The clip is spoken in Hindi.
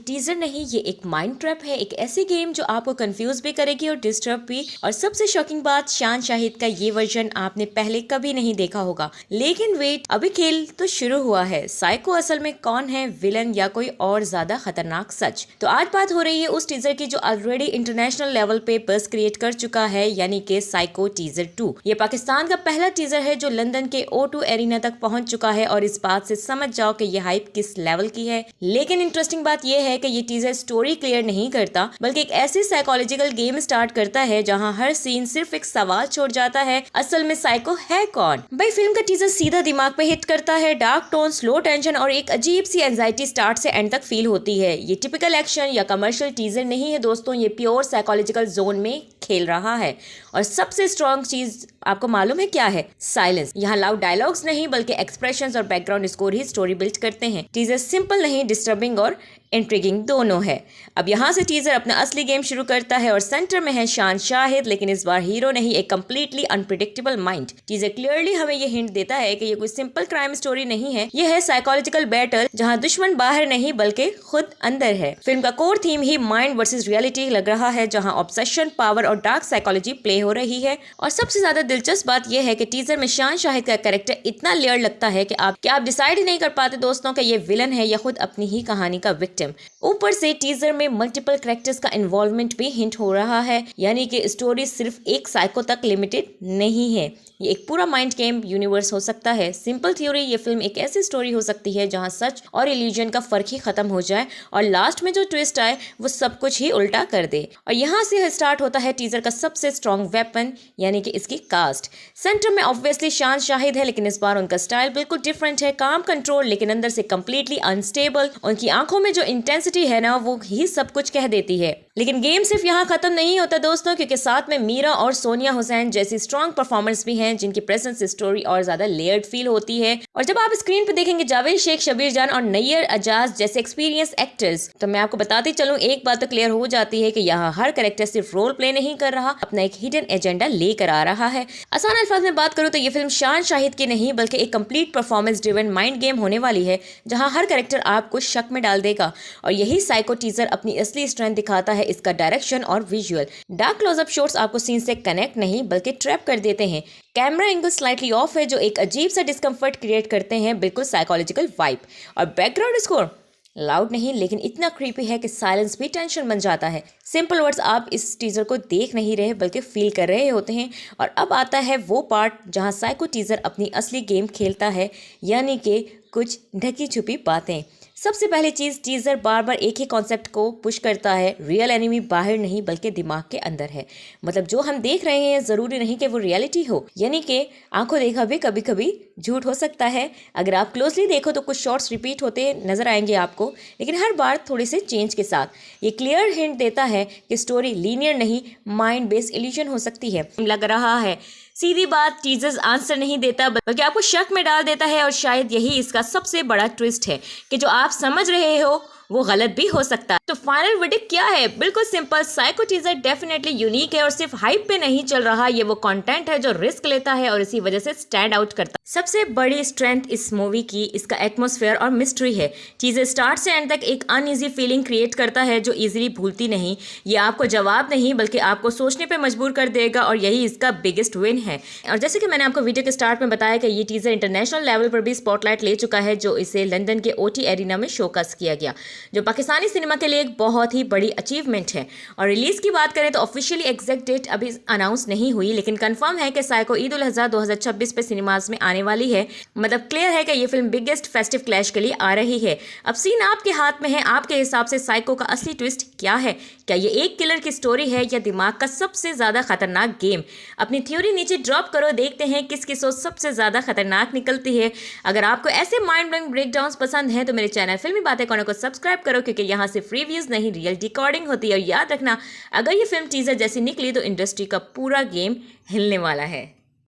टीजर नहीं, ये एक माइंड ट्रैप है, एक ऐसी गेम जो आपको कंफ्यूज भी करेगी और डिस्टर्ब भी। और सबसे शॉकिंग बात, शान शाहिद का ये वर्जन आपने पहले कभी नहीं देखा होगा। लेकिन वेट, अभी खेल तो शुरू हुआ है। साइको असल में कौन है, विलन या कोई और ज्यादा खतरनाक सच? तो आज बात हो रही है उस टीजर की जो ऑलरेडी इंटरनेशनल लेवल पे बस क्रिएट कर चुका है, यानी कि साइको टीजर 2। ये पाकिस्तान का पहला टीजर है जो लंदन के O2 एरिना तक पहुंच चुका है और इस बात से समझ जाओ कि ये हाइप किस लेवल की है। लेकिन इंटरेस्टिंग बात यह है कि ये टीजर स्टोरी क्लियर नहीं करता, बल्कि एक ऐसी साइकोलॉजिकल गेम स्टार्ट करता है जहां हर सीन सिर्फ एक सवाल छोड़ जाता है, असल में साइको है कौन? भाई, फिल्म का टीजर सीधा दिमाग पे हिट करता है। डार्क टोन, स्लो टेंशन और एक अजीब सी एंजाइटी स्टार्ट से एंड तक फील होती है। ये टिपिकल एक्शन या कमर्शियल टीजर नहीं है दोस्तों, ये प्योर साइकोलॉजिकल जोन में खेल रहा है। और सबसे स्ट्रॉन्ग चीज आपको मालूम है क्या है? साइलेंस। यहाँ लाउड डायलॉग्स नहीं बल्कि एक्सप्रेशंस और बैकग्राउंड स्कोर ही स्टोरी बिल्ड करते हैं। टीजर सिंपल नहीं, डिस्टर्बिंग और इंट्रिगिंग दोनों है। अब यहाँ से टीजर अपना असली गेम शुरू करता है और सेंटर में है शान शाहिद, लेकिन इस बार हीरो नहीं, एक completely unpredictable mind. Teaser clearly हमें ये हिंट देता है कि ये कोई सिंपल क्राइम स्टोरी नहीं है, ये है साइकोलॉजिकल बैटल जहाँ दुश्मन बाहर नहीं बल्कि खुद अंदर है। फिल्म का कोर थीम ही माइंड वर्सेस रियलिटी लग रहा है, जहाँ ऑब्सेशन, पावर और डार्क साइकोलॉजी प्ले हो रही है। और सबसे ज्यादा दिलचस्प बात यह है कि टीजर में शान शाहिद का कैरेक्टर इतना लेयर लगता है कि आप डिसाइड ही नहीं कर पाते दोस्तों कि ये विलन है या खुद अपनी ही कहानी का विक्टिम। ऊपर से टीजर में मल्टीपल कैरेक्टर्स का इन्वॉल्वमेंट भी हिंट हो रहा है, यानी कि स्टोरी सिर्फ एक साइको तक लिमिटेड नहीं है, ये एक पूरा माइंड गेम यूनिवर्स हो सकता है। सिंपल थ्योरी, ये फिल्म एक ऐसी स्टोरी हो सकती है जहां सच और इल्यूजन का फर्क ही खत्म हो जाए और लास्ट में जो ट्विस्ट आए वो सब कुछ ही उल्टा कर दे। और यहाँ से स्टार्ट होता है टीजर का सबसे स्ट्रॉन्ग वेपन, यानी कि इसकी कास्ट। सेंटर में ऑब्वियसली शान शाहिद है, लेकिन इस बार उनका स्टाइल बिल्कुल डिफरेंट है। काम कंट्रोल, लेकिन अंदर से कंप्लीटली अनस्टेबल। उनकी आंखों में जो इंटेंसिटी है ना, वो ही सब कुछ कह देती है। लेकिन गेम सिर्फ यहाँ खत्म नहीं होता दोस्तों, क्योंकि साथ में मीरा और सोनिया हुसैन जैसी स्ट्रॉन्ग परफॉर्मेंस भी हैं, जिनकी प्रेजेंस से स्टोरी और ज्यादा लेयर्ड फील होती है। और जब आप स्क्रीन पे देखेंगे जावेद शेख, शबीर जान और नैयर अजाज जैसे एक्सपीरियंस एक्टर्स, तो मैं आपको बताती चलूं, एक बात तो क्लियर हो जाती है कि यहाँ हर कैरेक्टर सिर्फ रोल प्ले नहीं कर रहा, अपना एक हिडन एजेंडा लेकर आ रहा है। आसान अल्फाज में बात करूं तो ये फिल्म शान शाहिद की नहीं बल्कि एक complete performance driven mind game होने वाली है, जहां हर कैरेक्टर आपको शक में डाल देगा। और यही साइको टीजर अपनी असली स्ट्रेंथ दिखाता है, इसका डायरेक्शन और विजुअल। डार्क क्लोजअप शॉट्स आपको सीन से कनेक्ट नहीं बल्कि ट्रैप कर देते हैं। कैमरा एंगल स्लाइटली ऑफ है जो एक अजीब सा डिस्कम्फर्ट क्रिएट करते हैं, बिल्कुल साइकोलॉजिकल वाइब। और बैकग्राउंड स्कोर लाउड नहीं, लेकिन इतना क्रीपी है कि साइलेंस भी टेंशन बन जाता है। सिंपल वर्ड्स, आप इस टीजर को देख नहीं रहे बल्कि फील कर रहे होते हैं। और अब आता है वो पार्ट जहां साइको टीजर अपनी असली गेम खेलता है, यानी कि कुछ ढकी छुपी बातें। सबसे पहली चीज, टीजर बार बार एक ही कॉन्सेप्ट को पुश करता है, रियल एनिमी बाहर नहीं बल्कि दिमाग के अंदर है। मतलब जो हम देख रहे हैं जरूरी नहीं कि वो रियलिटी हो, यानी कि आंखों देखा भी कभी कभी झूठ हो सकता है। अगर आप क्लोजली देखो तो कुछ शॉट्स रिपीट होते नजर आएंगे आपको, लेकिन हर बार थोड़े से चेंज के साथ। ये क्लियर हिंट देता है कि स्टोरी लीनियर नहीं, माइंड बेस्ड इल्यूजन हो सकती है। लग रहा है सीधी बात, टीजर्स आंसर नहीं देता बल्कि आपको शक में डाल देता है। और शायद यही इसका सबसे बड़ा ट्विस्ट है कि जो आप समझ रहे हो वो गलत भी हो सकता है। तो फाइनल वर्डिक्ट क्या है? बिल्कुल simple, psycho teaser definitely unique है और सिर्फ हाइप पे नहीं चल रहा, ये वो कंटेंट है जो रिस्क लेता है और इसी वजह से स्टैंड आउट करता है। सबसे बड़ी स्ट्रेंथ इस मूवी की इसका एटमॉस्फेयर और मिस्ट्री है। टीजर स्टार्ट से एंड तक एक अनईजी फीलिंग क्रिएट करता है जो इजीली भूलती नहीं। ये आपको जवाब नहीं बल्कि आपको सोचने पे मजबूर कर देगा, और यही इसका बिगेस्ट विन है। और जैसे कि मैंने आपको वीडियो के स्टार्ट में बताया कि ये टीजर इंटरनेशनल लेवल पर भी स्पॉटलाइट ले चुका है, जो इसे लंदन के OT एरिना में शोकास किया गया, जो पाकिस्तानी सिनेमा के लिए एक बहुत ही बड़ी अचीवमेंट है। और रिलीज की बात करें तो ऑफिशियली एग्जैक्ट डेट अभी अनाउंस नहीं हुई, लेकिन कंफर्म है कि साइको ईद उल अज़हा 2026 पे सिनेमाज में आने वाली है। मतलब क्लियर है कि ये फिल्म बिगेस्ट फेस्टिव क्लैश के लिए आ रही है। अब सीन आपके हाथ में है, आपके हिसाब से साइको का असली ट्विस्ट क्या है? क्या ये एक किलर की स्टोरी है या दिमाग का सबसे ज्यादा खतरनाक गेम? अपनी थ्योरी नीचे ड्रॉप करो, देखते हैं किसकी सोच सबसे ज्यादा खतरनाक निकलती है। अगर आपको ऐसे माइंड ब्लोइंग ब्रेकडाउन्स पसंद हैं तो मेरे चैनल फिल्मी बातें कॉर्नर को सब्सक्राइब करो, क्योंकि यहाँ सिर्फ रिव्यूज नहीं रियल डिकोडिंग होती है। और याद रखना, अगर ये फिल्म टीजर जैसी निकली तो इंडस्ट्री का पूरा गेम हिलने वाला है।